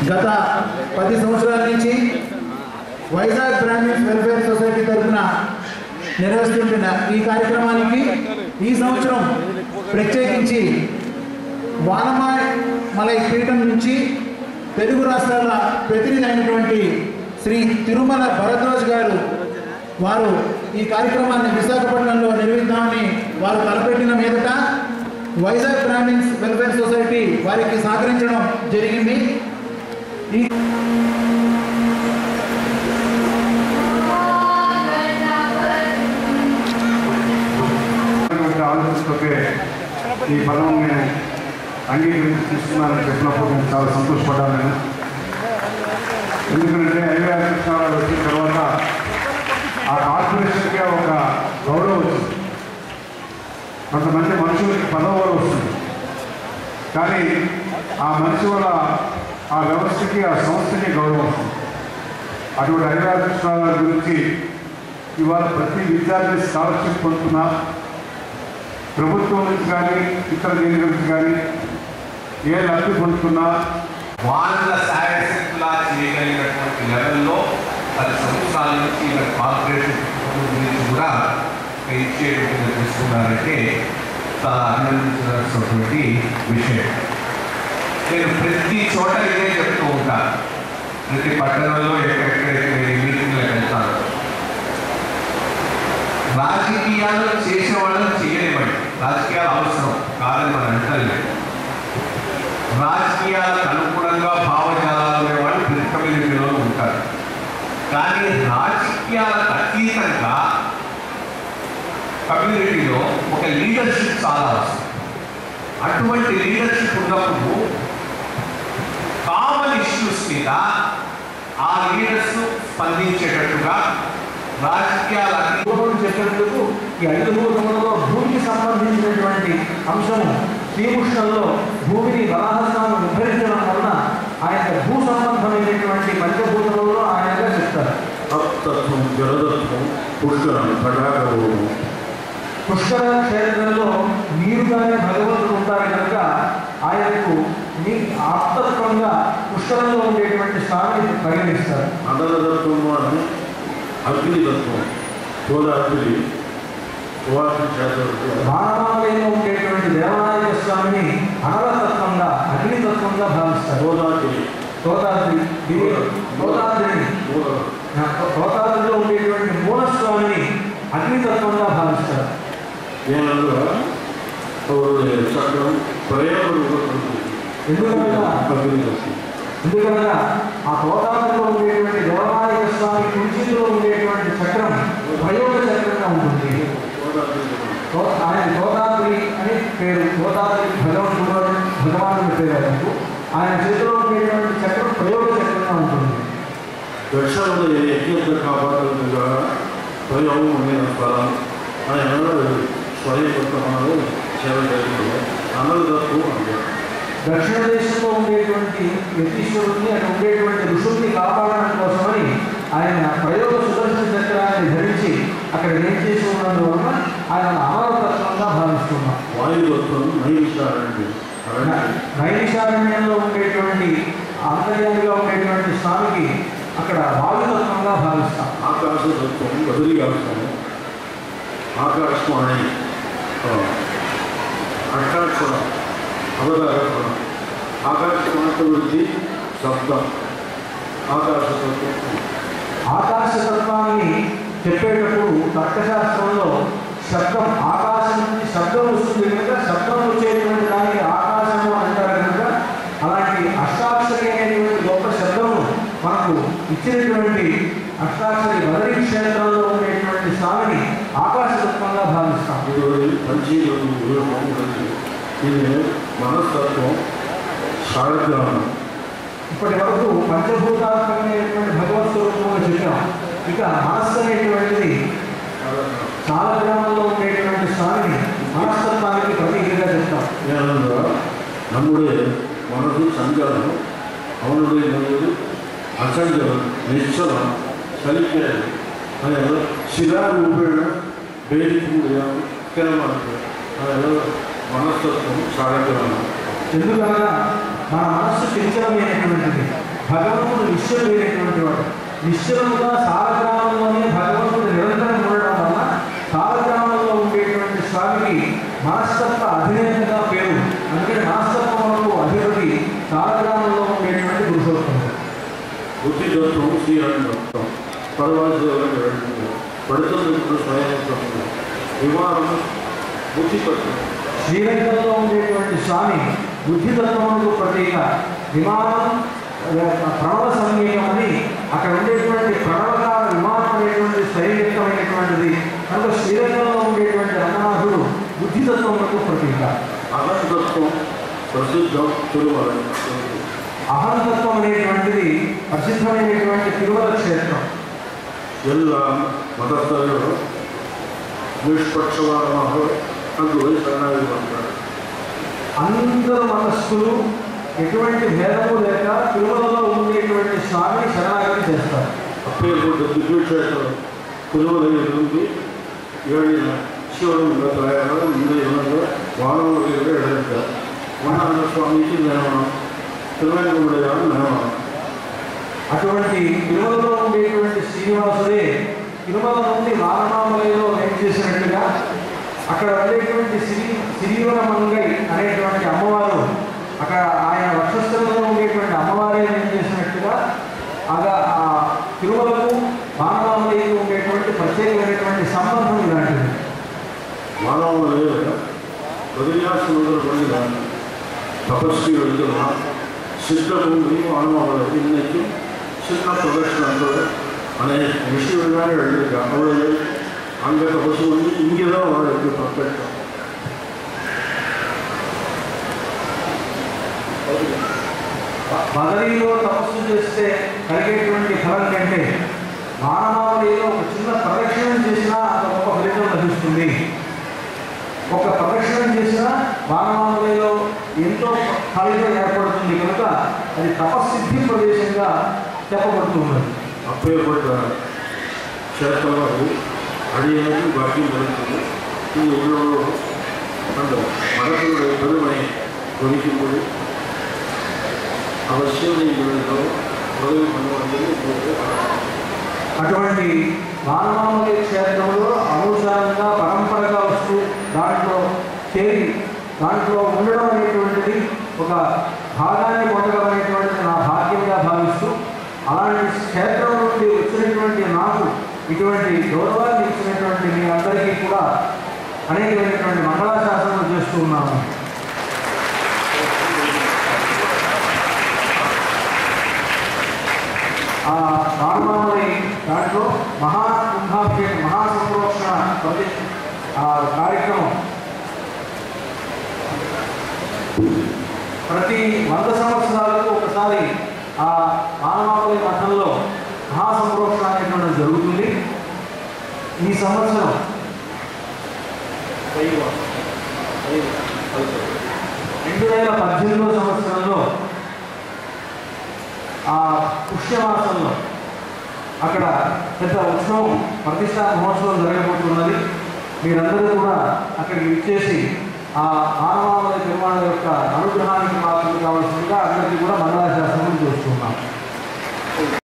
గత 10 సంవత్సరాల నుంచి వైజాగ్ బ్రాహ్మిన్స్ వెల్ఫేర్ సొసైటీ తరఫున నిర్వహిస్తున్న ఈ కార్యక్రమానికి ఈ సంవత్సరం ప్రత్యేకించి వానమామలై పీఠం నుంచి తెలుగు రాష్ట్రాల ప్రతినిధి అయినటువంటి శ్రీ తిరుమల భరద్వాజ్ గారు వారు ఈ కార్యక్రమాన్ని విశాఖపట్నంలో నిర్వహిద్దామని వారు తలపెట్టిన మీదట వైజాగ్ బ్రాహ్మిన్స్ వెల్ఫేర్ సొసైటీ వారికి సహకరించడం జరిగింది. ఈ ఆలోచిస్తే ఈ పదం నేను అంగీకరించి తీసుకున్నానని చెప్పినప్పుడు నేను చాలా సంతోషపడ్డాను. నేను ఎందుకంటే ఐవీఆర్ కృష్ణారావు వచ్చిన తర్వాత ఆ కార్పొరేషన్కే ఒక గౌరవం వచ్చింది. కొంతమంది మనుషులకి పదవి వస్తుంది, కానీ ఆ మనిషి వల్ల ఆ వ్యవస్థకి ఆ సంస్థకి గౌరవం వస్తుంది. అటువంటి ఐవీఆర్ కృష్ణారావు గురించి ఇవాళ ప్రతి విద్యార్థి స్కాలర్షిప్ పొందుతున్నా, ప్రభుత్వం నుంచి కానీ ఇతర దేని నుంచి కానీ ఏ లబ్ధి పొందుతున్నా వాళ్ళ శాయశక్తులా చేయగలిగినటువంటి లెవెల్లో 10 సంవత్సరాల నుంచి కార్పొరేషన్ గురించి కూడా ఇచ్చేటువంటి తీసుకున్నారంటే చాలా అభినందించాల్సినటువంటి విషయం. నేను ప్రతి చోట ఇదే చెప్తూ ఉంటాను. ప్రతి పట్టణంలో ఎక్కడెక్కడైతే నేను మీటింగ్లకు వెళ్తాను, రాజకీయాలు చేసేవాళ్ళని చేయలేమండి. రాజకీయాలు అవసరం కాదని మనం అంటలేదు. రాజకీయాలకు అనుగుణంగా భావజాలాలు వాళ్ళు ప్రతి కమ్యూనిటీలో ఉంటారు. కానీ రాజకీయాలకు అతీతంగా కమ్యూనిటీలో ఒక లీడర్షిప్ చాలా అవసరం. అటువంటి లీడర్షిప్ ఉన్నప్పుడు కామన్ ఇష్యూస్ మీద ఆ లీడర్స్ స్పందించేటట్టుగా రాజకీయాలకు చెప్పినందుకు ఈ 5 భూములలో భూమికి సంబంధించినటువంటి అంశము శ్రీకృష్ణంలో భూమిని వరాహస్వామి ఉద్ధరించడం వలన ఆయన భూ సంబంధమైనటువంటి పంచభూతములలో ఆయనగా చెప్తారు. తత్వం, జలతత్వం, పుష్కరం, తడాగము. పుష్కర క్షేత్రంలో నీరుగానే భగవంతుడు ఉంటారు కనుక ఆయనకు నీ ఆప్తత్వంగా పుష్కరంలో ఉండేటువంటి స్థానాన్ని పరిగణిస్తారు. అనలతత్వం అని అగ్నితత్వం, గోదావరి మానవాలయంలో ఉండేటువంటి దేవాలయ స్వామిని అనలతత్వంగా అగ్నితత్వంగా భావిస్తారు. గోదావరిలో ఉండేటువంటి మూలస్వామిని అగ్నితత్వంగా భావిస్తారు. ఎందుకనగా ఆ గోదావరిలో ఉండేటువంటి దేవాలయ స్వామి కుర్చీలో ఉండేటువంటి చక్రం ప్రయోగ చక్రంగా ఉంటుంది. ఆయన గోదావరి అని పేరు. గోదావరి భగవానుడి పేరు ఆయనకు. ఆయన చేతిలో ఉండేటువంటి చక్రం ప్రయోగ చక్రంగా ఉంటుంది. దక్షిణంలో యజ్ఞ కాపాడుగా ప్రయోగం ఉండిన స్థలం ఆయన స్వయంకృతమాలు సేవ జరిగింది. అనలతత్వం అంటారు. దక్షిణ దేశంలో ఉండేటువంటి యతీశ్వరుడిని అక్కడ ఉండేటువంటి ఋషుల్ని కాపాడడం కోసమని ఆయన ప్రయోగ సుదర్శన చక్రాన్ని ధరించి అక్కడ ఏం చేసి ఉండడం వలన ఆయన అమరతత్వంగా భావిస్తున్నాం. వాయుతత్వం నైమిషారణ్యంలో ఉండేటువంటి అంతర్యామిగా ఉండేటువంటి స్వామికి అక్కడ వాయుతత్వంగా భావిస్తాం. ఆకాశతత్వం బదులిగాస్తాము. ఆకాశవాణి అష్టాక్షర అవతారణ ఆకాశవాణి శబ్దం ఆకాశతత్వం. ఆకాశతత్వాన్ని చెప్పేటప్పుడు తర్కశాస్త్రంలో శబ్దం ఆకాశం నుంచి శబ్దం వస్తుంది కనుక శబ్దం వచ్చేటువంటి దానికి ఆకాశము అంటారు కనుక అలాంటి అష్టాక్షరి అనేటువంటి గొప్ప శబ్దము మనకు ఇచ్చినటువంటి అష్టాక్షరి బదరీ క్షేత్రంలో ఉండేటువంటి స్వామిని ఆకాశతత్వంగా భావిస్తాం. ఇది మనస్తత్వం, శారగ్రహణం. ఇప్పటి వరకు పంచభూతాత్మకమైనటువంటి భగవత్ స్వరూపంగా చెప్పాం. ఇక మనస్సు అనేటువంటిది చాలా గ్రామంలో ఉండేటువంటి స్వామిని మనస్తత్వానికి ప్రతీకగా చెప్తాం. நம்முடைய மனது சஞ்சாரம் அவனுடைய மனது ಅಸಂಜ ನಿಶ್ಚಲ ಸಲಿಕೆ ಅದೆಲ್ಲ ಶಿಲಾರೂಪೇಣ ಬೇಡಿಕೆಯ ಕೆಲವು ಅದೆಲ್ಲ మనస్తత్వం సాగరం. ఎందుకనగా మన మనస్సు చంచలమైనటువంటిది, భగవంతుడు నిశ్చలమైనటువంటి వాడు. నిశ్చలముగా సాలగ్రామంలోనే భగవంతుడు నిరంతరం ఉండడం వల్ల సాలగ్రామంలో ఉండేటువంటి స్వామికి మనస్తత్వ అధినేతగా పేరు. అందుకని మనస్తత్వములకు అధిపతి సాలగ్రామంలో ఉండేటువంటి పురుషోత్తముడు. బుద్ధితత్వం శ్రీరంగం పర్వాజ పడుతుంది స్వయం విమానం బుద్ధితత్వం. శ్రీరంగంలో ఉండేటువంటి స్వామి బుద్ధితత్వములకు ప్రతీక. విమానం ప్రణవ సంగీతం అని అక్కడ ఉండేటువంటి ప్రణవకాల విమానం అనేటువంటి శరీరమైనటువంటిది. కనుక శ్రీరంగంలో ఉండేటువంటి రంగనాథుడు బుద్ధితత్వములకు ప్రతీక. అహంతత్వం ప్రసిద్ధం తిరుమల. అహంతత్వం అనేటువంటిది ప్రసిద్ధమైనటువంటి తిరుమల క్షేత్రం. ಎಲ್ಲ ಮತಸ್ಥರು నిష్పక్షవాద అంటూ శరణాగతి పడతారు. అందరూ మతస్థులు ఎటువంటి భేదము లేక తిరుమలలో ఉండేటువంటి స్వామిని శరణాగతి చేస్తారు. అప్పేరుకుంటే దివ్యక్షేత్రం తిరుమల నుండి 7 శివలింగ ప్రయాణాలు ముందే వారంలో ఎడతారు. మహానంద స్వామికి నిర్మాణం తిరుమల నిర్మాణం. అటువంటి తిరుమలలో ఉండేటువంటి శ్రీనివాసుడే తిరుమల నుండి వారణామలలో ఏం చేసినట్టుగా అక్కడ ఉండేటువంటి శ్రీవర మంగై అనేటువంటి అమ్మవారు అక్కడ ఆయన వక్షస్థలంలో ఉండేటువంటి అమ్మవారే ఏం చేసినట్టుగా అలా ఆ తిరుమలకు వారణామలకు ఉండేటువంటి ప్రత్యేకమైనటువంటి సంబంధం ఇలాంటిది. వారణామల హృదయాసముద్ర పండుగ తపస్వి వెళ్తున్న సిద్ధభూమి వారణామల இன்னைக்கு சின்ன பிரதட்சணங்கள் அநேக விஷயங்கள் எழுதியிருக்காங்க. அவ்வளவு அங்கே தபசு வந்து இங்கே தான் அவர்களுக்கு பர்ஃபெக்டாக బదరీలో తపస్సు చేస్తే కలిగేటువంటి ఫలం కంటే వారణావళిలో ఒక చిన్న ప్రదక్షిణం చేసినా అంత గొప్ప ఫలితం లభిస్తుంది. ఒక ప్రదక్షిణం చేసినా వారణావళిలో ఎంతో ఫలితం ఏర్పడుతుంది. కనుక అది తపస్సిద్ధి ప్రదేశంగా చెప్పబడుతున్నది. அப்பேற்பட்ட க்ஷேத்திரம் அடியனுக்கு பாக்கியம் கிடைத்தது. இது உள்ளோடு அந்த மரத்தினுடைய பெருமை குறிக்கும்போது அவசியம் நீங்கள் உதவி பண்ணுவது. అటువంటి వారణావళి క్షేత్రంలో అనుసారంగా పరంపరగా వస్తూ దాంట్లో చేరి దాంట్లో ఉండడం అనేటువంటిది ఒక భాగాన్ని పొందగలనేటువంటిది నా భాగ్యంగా భావిస్తూ అలాంటి క్షేత్రం నుండి వచ్చినటువంటి నాకు ఇటువంటి గౌరవాన్ని ఇచ్చినటువంటి మీ అందరికీ కూడా అనేకమైనటువంటి మంగళాశాసనలు చేస్తూ ఉన్నాము. ఆ వారణావళి దాంట్లో మహాకుంభాభిషేకం మహాసంప్రోక్షణ కార్యక్రమం ప్రతి 100 సంవత్సరాలకు ఒకసారి ఆ వారణావళి మఠంలో మహాసంప్రోక్షణ అనేటువంటి జరుగుతుంది. ఈ సంవత్సరం 2018 సంవత్సరంలో ఆ పుష్యమాసంలో అక్కడ పెద్ద ఉత్సవం ప్రతిష్టా మహోత్సవం జరగబోతున్నది. మీరందరూ కూడా అక్కడికి ఇచ్చేసి ఆ వారణావళి పెరుమాళ యొక్క అనుగ్రహానికి మాత్రం కావాల్సిందిగా అందరికీ కూడా మంగళాశాసనం చేస్తారు.